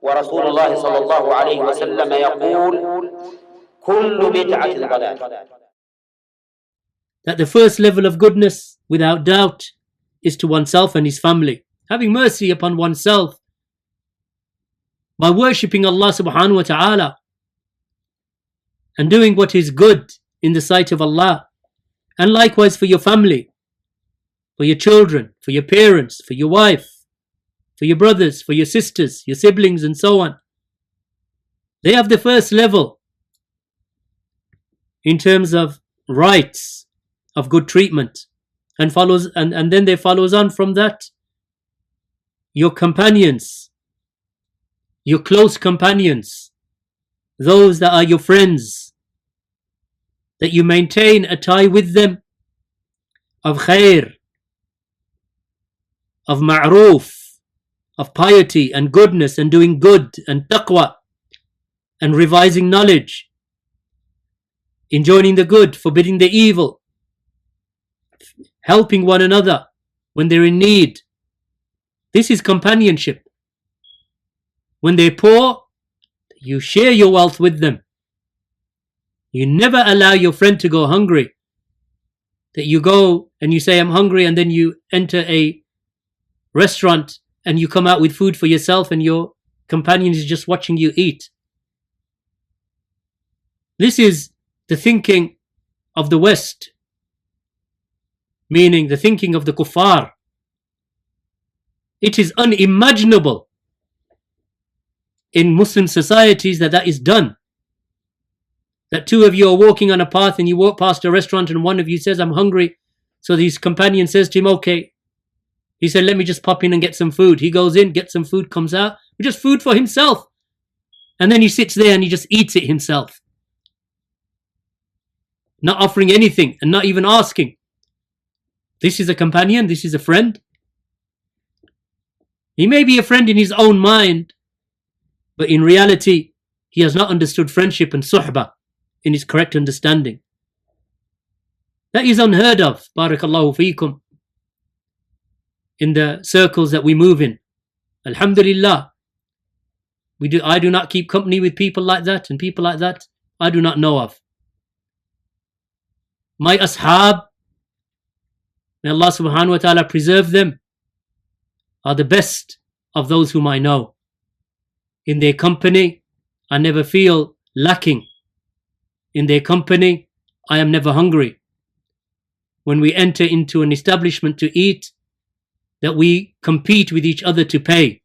ورسول الله صلى الله عليه وسلم يقول كل بدعة ضلالة. That the first level of goodness, without doubt, is to oneself and his family. Having mercy upon oneself by worshipping Allah subhanahu wa ta'ala and doing what is good in the sight of Allah. And likewise for your family, for your children, for your parents, for your wife, for your brothers, for your sisters, your siblings, and so on. They have the first level in terms of rights of good treatment, and then there follows on from that your companions, your close companions, those that are your friends, that you maintain a tie with them of khair, of ma'roof, of piety and goodness and doing good and taqwa and revising knowledge, enjoining the good, forbidding the evil, helping one another when they're in need. This is companionship. When they're poor, you share your wealth with them. You never allow your friend to go hungry. That you go and you say, I'm hungry, and then you enter a restaurant and you come out with food for yourself and your companion is just watching you eat. This is the thinking of the West, meaning the thinking of the kuffar. It is unimaginable in Muslim societies that is done. That two of you are walking on a path and you walk past a restaurant and one of you says, I'm hungry. So his companion says to him, okay. He said, let me just pop in and get some food. He goes in, gets some food, comes out, just food for himself. And then he sits there and he just eats it himself. Not offering anything and not even asking. This is a companion, this is a friend. He may be a friend in his own mind, but in reality, he has not understood friendship and suhbah in his correct understanding. That is unheard of, barakallahu feekum, in the circles that we move in. Alhamdulillah. I do not keep company with people like that, and people like that I do not know of. My ashab, may Allah subhanahu wa ta'ala preserve them, are the best of those whom I know. In their company, I never feel lacking. In their company, I am never hungry. When we enter into an establishment to eat, that we compete with each other to pay.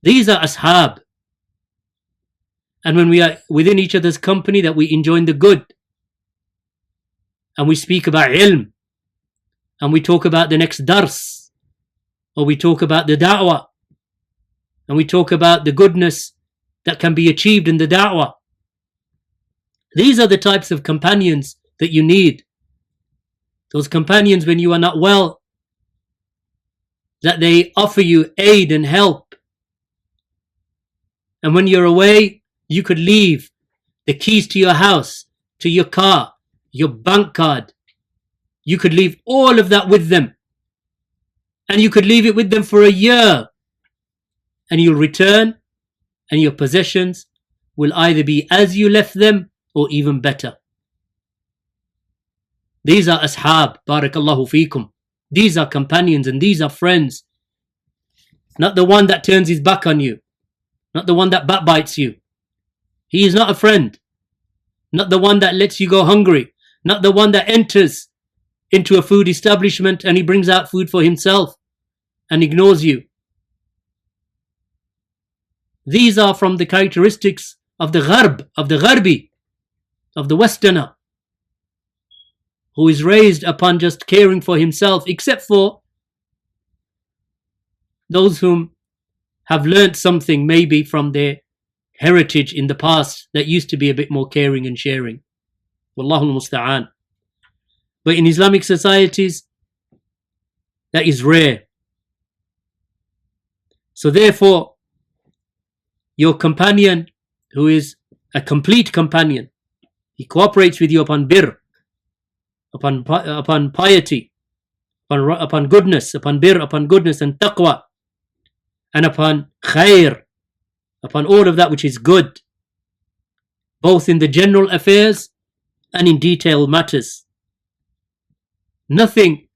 These are ashab. And when we are within each other's company, that we enjoy the good. And we speak about ilm. And we talk about the next dars. Or we talk about the da'wah. And we talk about the goodness that can be achieved in the da'wah. These are the types of companions that you need. Those companions when you are not well, that they offer you aid and help. And when you're away, you could leave the keys to your house, to your car, your bank card. You could leave all of that with them. And you could leave it with them for a year. And you'll return, and your possessions will either be as you left them or even better. These are ashab, barakallahu feekum. These are companions and these are friends. Not the one that turns his back on you. Not the one that backbites you. He is not a friend. Not the one that lets you go hungry. Not the one that enters into a food establishment and he brings out food for himself and ignores you. These are from the characteristics of the gharb, of the gharbi, of the westerner, who is raised upon just caring for himself, except for those whom have learnt something maybe from their heritage in the past that used to be a bit more caring and sharing. Wallahu al-musta'an. But in Islamic societies, that is rare. So therefore, your companion, who is a complete companion, he cooperates with you upon birr, upon piety, upon goodness, upon birr, upon goodness and taqwa. and upon khair, upon all of that which is good, both in the general affairs and in detailed matters. Nothing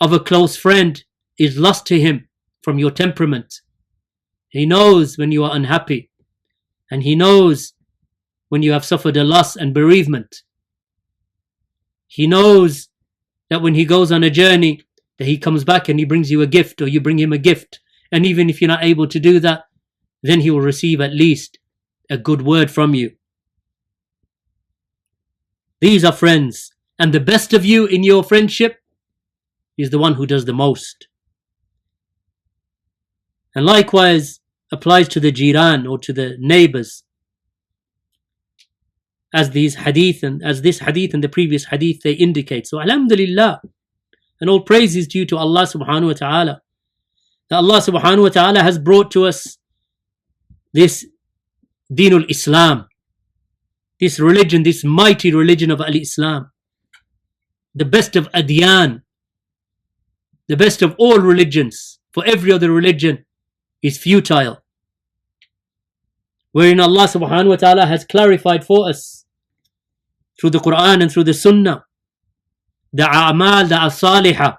of a close friend is lost to him from your temperament. He knows when you are unhappy, and he knows when you have suffered a loss and bereavement. He knows that when he goes on a journey, that he comes back and he brings you a gift, or you bring him a gift. And even if you're not able to do that, then he will receive at least a good word from you. These are friends. And the best of you in your friendship is the one who does the most. And likewise applies to the jiran, or to the neighbors, as this hadith and the previous hadith they indicate. So alhamdulillah, and all praise is due to Allah subhanahu wa ta'ala, that Allah subhanahu wa ta'ala has brought to us this Deenul Islam, this religion, this mighty religion of Al-Islam, the best of adyan, the best of all religions, for every other religion is futile. Wherein Allah subhanahu wa ta'ala has clarified for us through the Quran and through the Sunnah the a'mal, the as-salihah,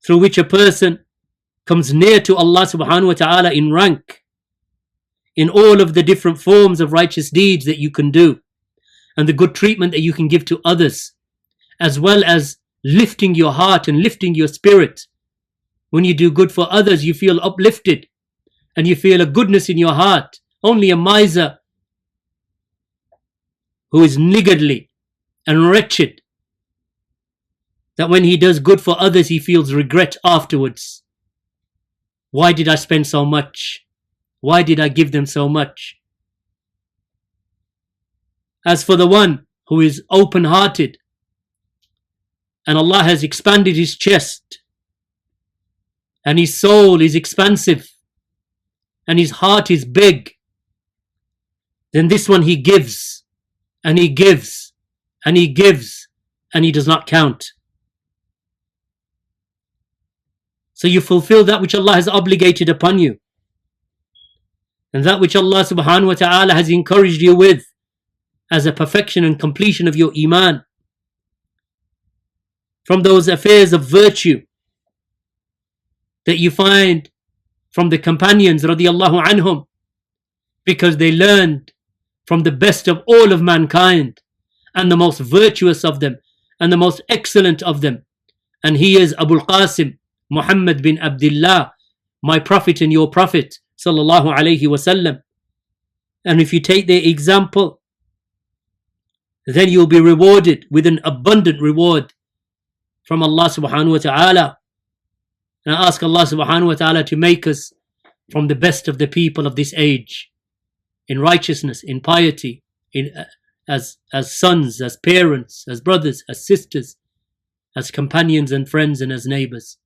through which a person comes near to Allah subhanahu wa ta'ala in rank, in all of the different forms of righteous deeds that you can do, and the good treatment that you can give to others, as well as lifting your heart and lifting your spirit. When you do good for others, you feel uplifted and you feel a goodness in your heart. Only a miser who is niggardly and wretched, that when he does good for others, he feels regret afterwards. Why did I spend so much? Why did I give them so much? As for the one who is open-hearted, and Allah has expanded his chest, and his soul is expansive, and his heart is big, then this one he gives, and he gives, and he gives, and he does not count. So you fulfill that which Allah has obligated upon you, and that which Allah subhanahu wa ta'ala has encouraged you with as a perfection and completion of your iman, from those affairs of virtue that you find from the companions radiallahu anhum, because they learned from the best of all of mankind, and the most virtuous of them, and the most excellent of them, and he is Abul Qasim Muhammad bin Abdullah, my prophet and your prophet sallallahu alayhi wasallam. And if you take their example, then you'll be rewarded with an abundant reward from Allah subhanahu wa ta'ala. And I ask Allah subhanahu wa ta'ala to make us from the best of the people of this age, in righteousness, in piety, as sons, as parents, as brothers, as sisters, as companions and friends, and as neighbors.